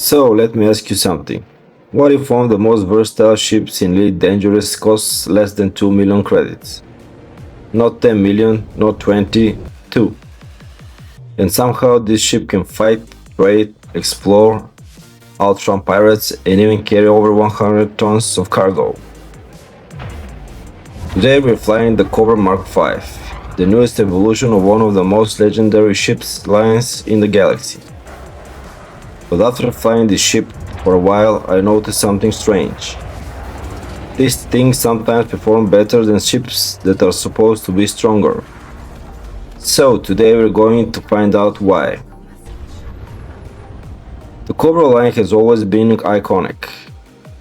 So let me ask you something. What if one of the most versatile ships in Elite Dangerous costs less than 2 million credits? Not 10 million, not 20, 2. And somehow this ship can fight, trade, explore, outrun pirates, and even carry over 100 tons of cargo. Today we're flying the Cobra Mk V, the newest evolution of one of the most legendary ships lines in the galaxy. But after flying this ship for a while, I noticed something strange. These things sometimes perform better than ships that are supposed to be stronger. So today we're going to find out why. The Cobra line has always been iconic.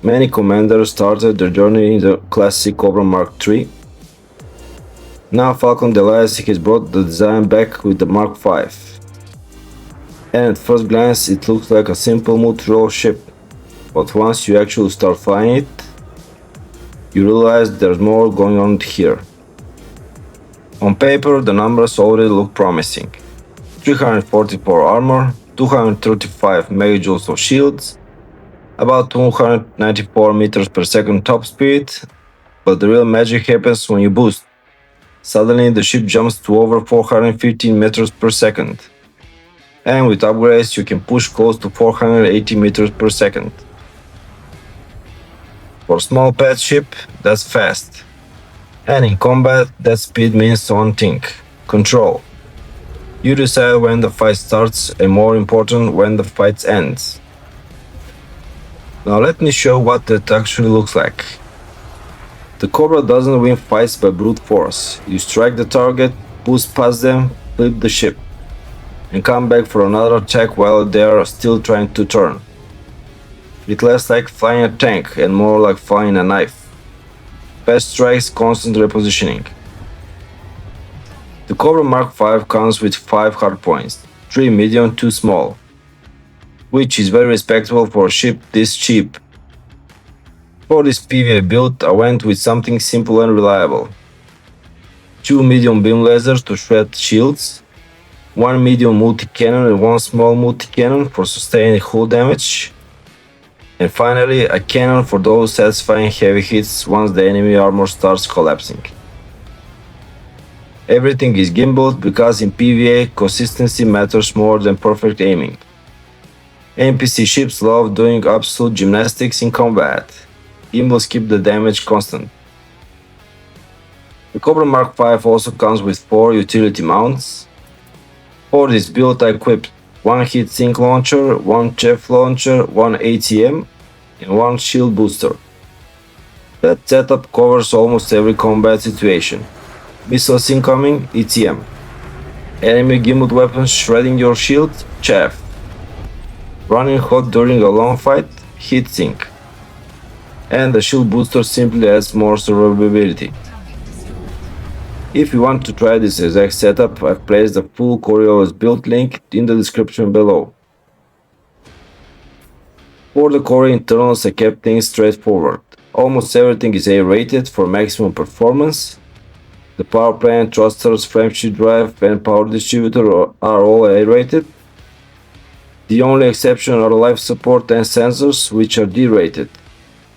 Many commanders started their journey in the classic Cobra Mark III. Now Falcon Delias has brought the design back with the Mark V. And at first glance it looks like a simple multi-role ship, but once you actually start flying it, you realize there's more going on here. On paper the numbers already look promising. 344 armor, 235 megajoules of shields, about 294 meters per second top speed, but the real magic happens when you boost. Suddenly the ship jumps to over 415 meters per second. And with upgrades you can push close to 480 meters per second. For a small pet ship, that's fast. And in combat, that speed means one thing: control. You decide when the fight starts and, more important, when the fight ends. Now let me show what that actually looks like. The Cobra doesn't win fights by brute force. You strike the target, boost past them, flip the ship, and come back for another attack while they are still trying to turn. It's less like flying a tank and more like flying a knife. Fast strikes, constant repositioning. The Cobra Mark V comes with 5 hardpoints, 3 medium, 2 small, which is very respectable for a ship this cheap. For this PvE build I went with something simple and reliable. 2 medium beam lasers to shred shields, 1 medium multi-cannon and 1 small multi-cannon for sustaining hull damage, and finally a cannon for those satisfying heavy hits once the enemy armor starts collapsing. Everything is gimbaled because in PvE consistency matters more than perfect aiming. NPC ships love doing absolute gymnastics in combat. Gimbals keep the damage constant. The Cobra Mark V also comes with 4 utility mounts. For this build I equipped 1 heat sink launcher, 1 chef launcher, 1 ATM, and 1 shield booster. That setup covers almost every combat situation. Missiles incoming, ETM. Enemy gimbaled weapons shredding your shield, chef. Running hot during a long fight, heat sink. And the shield booster simply adds more survivability. If you want to try this exact setup, I've placed the full Coriolis build link in the description below. For the core internals I kept things straightforward. Almost everything is A-rated for maximum performance. The power plant, thrusters, frameshift drive and power distributor are all A-rated. The only exception are life support and sensors, which are D-rated.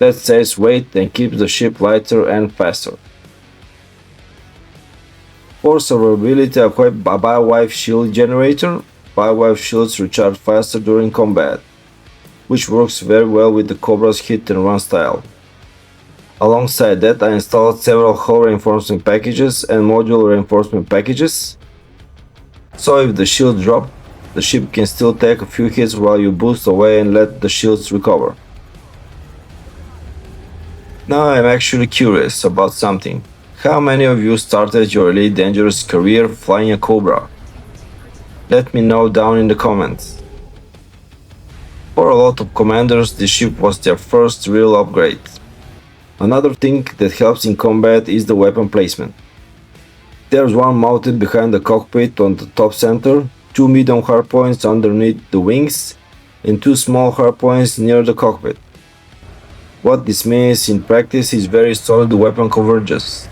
That saves weight and keeps the ship lighter and faster. For survivability I equipped a Bio-Wife shield generator. Bio-Wife shields recharge faster during combat, which works very well with the Cobra's hit and run style. Alongside that I installed several hull reinforcement packages and module reinforcement packages, so if the shield drop, the ship can still take a few hits while you boost away and let the shields recover. Now I'm actually curious about something. How many of you started your Elite Dangerous career flying a Cobra? Let me know down in the comments. For a lot of commanders, this ship was their first real upgrade. Another thing that helps in combat is the weapon placement. There's one mounted behind the cockpit on the top center, 2 medium hardpoints underneath the wings, and 2 small hardpoints near the cockpit. What this means in practice is very solid weapon convergence.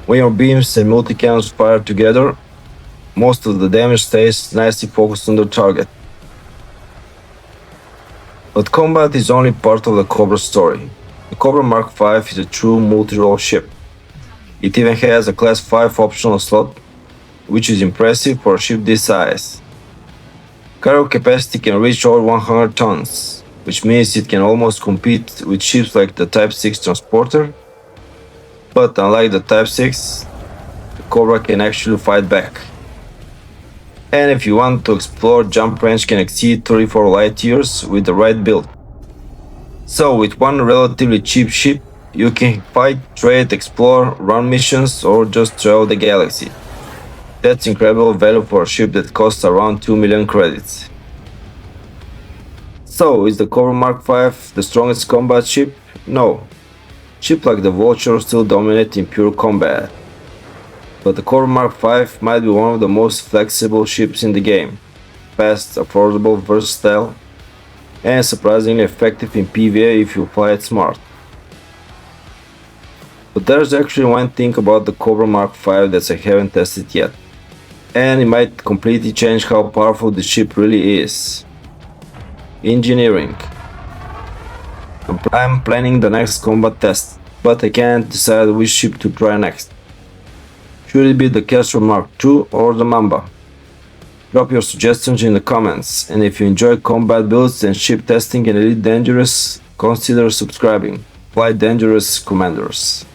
When your beams and multi-cannons fire together, most of the damage stays nicely focused on the target. But combat is only part of the Cobra story. The Cobra Mk V is a true multi-role ship. It even has a Class 5 optional slot, which is impressive for a ship this size. Cargo capacity can reach over 100 tons, which means it can almost compete with ships like the Type 6 transporter. But unlike the Type 6, the Cobra can actually fight back. And if you want to explore, jump range can exceed 34 light years with the right build. So with one relatively cheap ship, you can fight, trade, explore, run missions, or just travel the galaxy. That's incredible value for a ship that costs around 2 million credits. So, is the Cobra Mk V the strongest combat ship? No. Ships like the Vulture still dominate in pure combat. But the Cobra Mk V might be one of the most flexible ships in the game. Fast, affordable, versatile, and surprisingly effective in PvE if you play it smart. But there's actually one thing about the Cobra Mk V that I haven't tested yet, and it might completely change how powerful the ship really is. Engineering. I'm planning the next combat test, but I can't decide which ship to try next. Should it be the Castro Mark II or the Mamba? Drop your suggestions in the comments, and if you enjoy combat builds and ship testing in Elite Dangerous, consider subscribing. Fly Dangerous, Commanders.